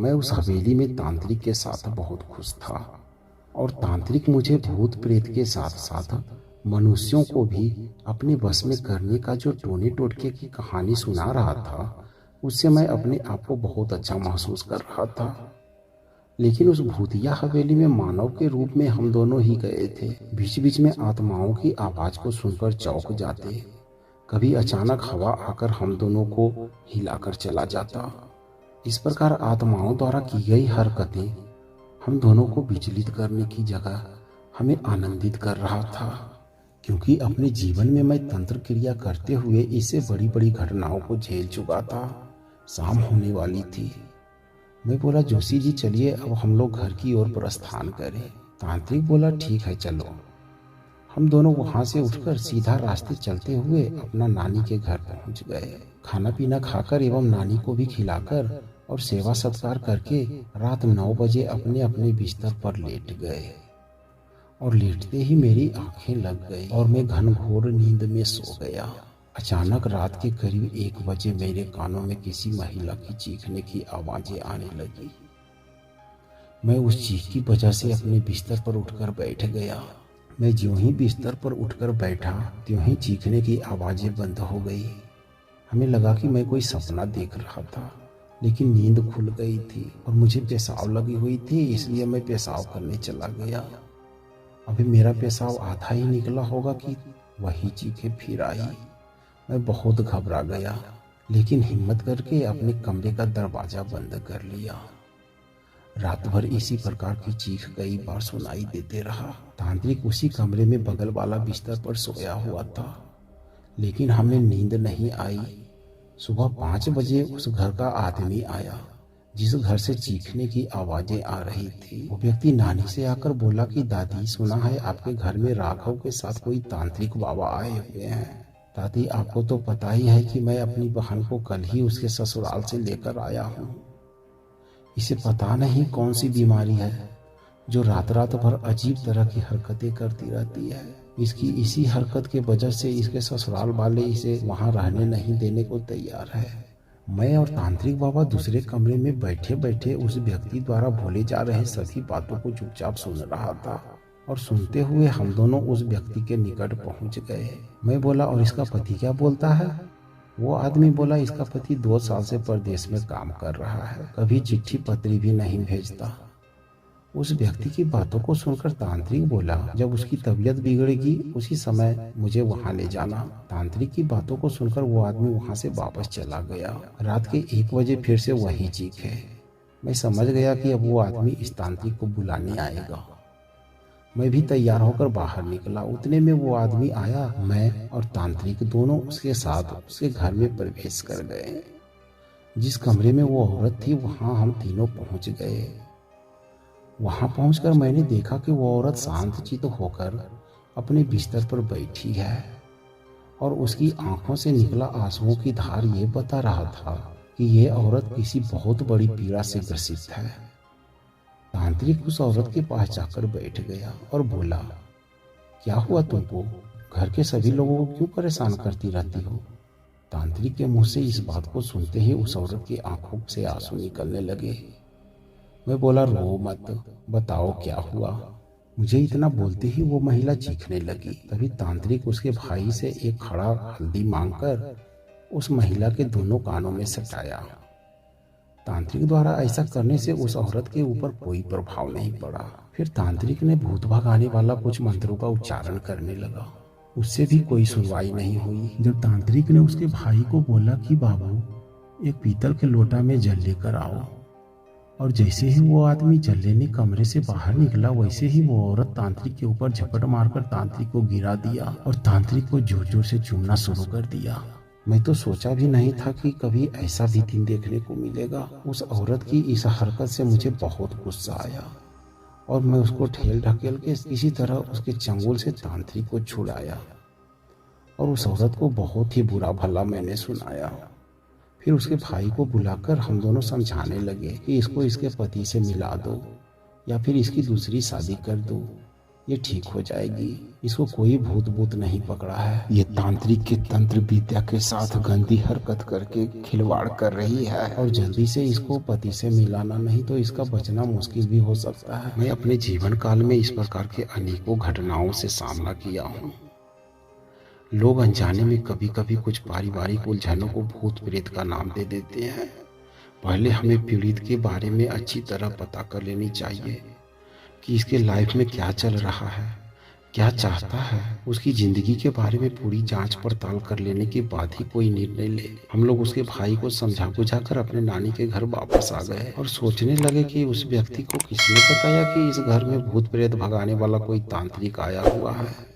मैं उस हवेली में तांत्रिक के साथ बहुत खुश था और तांत्रिक मुझे भूत प्रेत के साथ साथ मनुष्यों को भी अपने बस में करने का जो टोने टोटके की कहानी सुना रहा था, उससे मैं अपने आप को बहुत अच्छा महसूस कर रहा था। लेकिन उस भूतिया हवेली में मानव के रूप में हम दोनों ही गए थे। बीच बीच में आत्माओं की आवाज को सुनकर चौंक जाते। कभी अचानक हवा आकर हम दोनों को हिलाकर चला जाता। इस प्रकार आत्माओं द्वारा की गई हरकतें हम दोनों को विचलित करने की जगह हमें आनंदित कर रहा था, क्योंकि अपने जीवन में मैं तंत्र क्रिया करते हुए इससे बड़ी बड़ी घटनाओं को झेल चुका था। शाम होने वाली थी। मैं बोला, जोशी जी चलिए अब हम लोग घर की ओर प्रस्थान करें। तांत्रिक बोला, ठीक है चलो। हम दोनों वहां से उठकर सीधा रास्ते चलते हुए अपना नानी के घर पहुंच गए। खाना पीना खाकर एवं नानी को भी खिलाकर और सेवा सत्कार करके रात 9 बजे अपने अपने बिस्तर पर लेट गए और लेटते ही मेरी आंखें लग गई और मैं घनघोर नींद में सो गया। अचानक रात के करीब 1 बजे मेरे कानों में किसी महिला की चीखने की आवाजें आने लगी। मैं उस चीख की वजह से अपने बिस्तर पर उठकर बैठ गया। मैं ज्यों ही बिस्तर पर उठकर बैठा त्यों ही चीखने की आवाजें बंद हो गई। हमें लगा कि मैं कोई सपना देख रहा था, लेकिन नींद खुल गई थी और मुझे पेशाब लगी हुई थी, इसलिए मैं पेशाब करने चला गया। अभी मेरा पेशाब आधा ही निकला होगा कि वही चीखें फिर आई। मैं बहुत घबरा गया, लेकिन हिम्मत करके अपने कमरे का दरवाजा बंद कर लिया। रात भर इसी प्रकार की चीख कई बार सुनाई देते रहा। तांत्रिक उसी कमरे में बगल वाला बिस्तर पर सोया हुआ था, लेकिन हमें नींद नहीं आई। सुबह 5 बजे उस घर का आदमी आया जिस घर से चीखने की आवाजें आ रही थी। वो व्यक्ति नानी से आकर बोला कि दादी, सुना है आपके घर में राघव के साथ कोई तांत्रिक बाबा आए हुए हैं। दादी, आपको तो पता ही है कि मैं अपनी बहन को कल ही उसके ससुराल से लेकर आया हूँ। इसे पता नहीं कौन सी बीमारी है जो रात रात भर अजीब तरह की हरकतें करती रहती है। इसकी इसी हरकत के वजह से इसके ससुराल वाले इसे वहां रहने नहीं देने को तैयार है। मैं और तांत्रिक बाबा दूसरे कमरे में बैठे बैठे उस व्यक्ति द्वारा बोले जा रहे सभी बातों को चुपचाप सुन रहा था और सुनते हुए हम दोनों उस व्यक्ति के निकट पहुंच गए। मैं बोला, और इसका पति क्या बोलता है? वो आदमी बोला, इसका पति 2 साल से परदेश में काम कर रहा है, कभी चिट्ठी पत्री भी नहीं भेजता। उस व्यक्ति की बातों को सुनकर तांत्रिक बोला, जब उसकी तबीयत बिगड़ेगी उसी समय मुझे वहां ले जाना। तांत्रिक की बातों को सुनकर वो आदमी वहां से वापस चला गया। रात के 1 बजे फिर से वही चीखे। मैं समझ गया कि अब वो आदमी इस तांत्रिक को बुलाने आएगा। मैं भी तैयार होकर बाहर निकला। उतने में वो आदमी आया। मैं और तांत्रिक दोनों उसके साथ उसके घर में प्रवेश कर गए। जिस कमरे में वो औरत थी वहां हम तीनों पहुंच गए। वहां पहुंचकर मैंने देखा कि वो औरत शांतचित्त होकर अपने बिस्तर पर बैठी है और उसकी आंखों से निकला आंसुओं की धार ये बता रहा था कि ये औरत किसी बहुत बड़ी पीड़ा से ग्रसित है। तांत्रिक उस औरत के पास जाकर बैठ गया और बोला, क्या हुआ तुमको? घर के सभी लोगों को क्यों परेशान करती रहती हो? तांत्रिक के मुंह से इस बात को सुनते ही उस औरत की आंखों से आंसू निकलने लगे। मैं बोला, रो मत, बताओ क्या हुआ। मुझे इतना बोलते ही वो महिला चीखने लगी। तभी तांत्रिक उसके भाई से एक खड़ा हल्दी मांगकर उस महिला के दोनों कानों में सटाया। तांत्रिक द्वारा ऐसा करने से उस औरत के ऊपर कोई प्रभाव नहीं पड़ा। फिर तांत्रिक ने भूत भगाने वाला कुछ मंत्रों का उच्चारण करने लगा। उससे भी कोई सुनवाई नहीं हुई। जब तांत्रिक ने उसके भाई को बोला कि बाबू एक पीतल के लोटा में जल लेकर आओ, और जैसे ही वो आदमी जल लेने कमरे से बाहर निकला वैसे ही वो औरत तांत्रिक के ऊपर झपट मारकर तांत्रिक को गिरा दिया और तांत्रिक को जोर जोर से चूमना शुरू कर दिया। मैं तो सोचा भी नहीं था कि कभी ऐसा भी दिन देखने को मिलेगा। उस औरत की इस हरकत से मुझे बहुत गुस्सा आया और मैं उसको ठेल ढकेल के किसी तरह उसके चंगुल से तांत्रिक को छुड़ाया और उस औरत को बहुत ही बुरा भला मैंने सुनाया। फिर उसके भाई को बुलाकर हम दोनों समझाने लगे कि इसको इसके पति से मिला दो या फिर इसकी दूसरी शादी कर दो। ये ठीक हो जाएगी। इसको कोई भूत भूत नहीं पकड़ा है। ये तांत्रिक के तंत्र विद्या के साथ गंदी हरकत करके खिलवाड़ कर रही है और जल्दी से इसको पति से मिलाना, नहीं तो इसका बचना मुश्किल भी हो सकता है। मैं अपने जीवन काल में इस प्रकार के अनेकों घटनाओं से सामना किया हूँ। लोग अनजाने में कभी कभी कुछ पारिवारिक उलझनों को भूत प्रेत का नाम दे देते हैं। पहले हमें पीड़ित के बारे में अच्छी तरह पता कर लेनी चाहिए कि इसके लाइफ में क्या चल रहा है, क्या चाहता है। उसकी जिंदगी के बारे में पूरी जांच पड़ताल कर लेने के बाद ही कोई निर्णय ले। हम लोग उसके भाई को समझा बुझाकर अपने नानी के घर वापस आ गए और सोचने लगे कि उस व्यक्ति को किसने बताया कि इस घर में भूत प्रेत भगाने वाला कोई तांत्रिक आया हुआ है।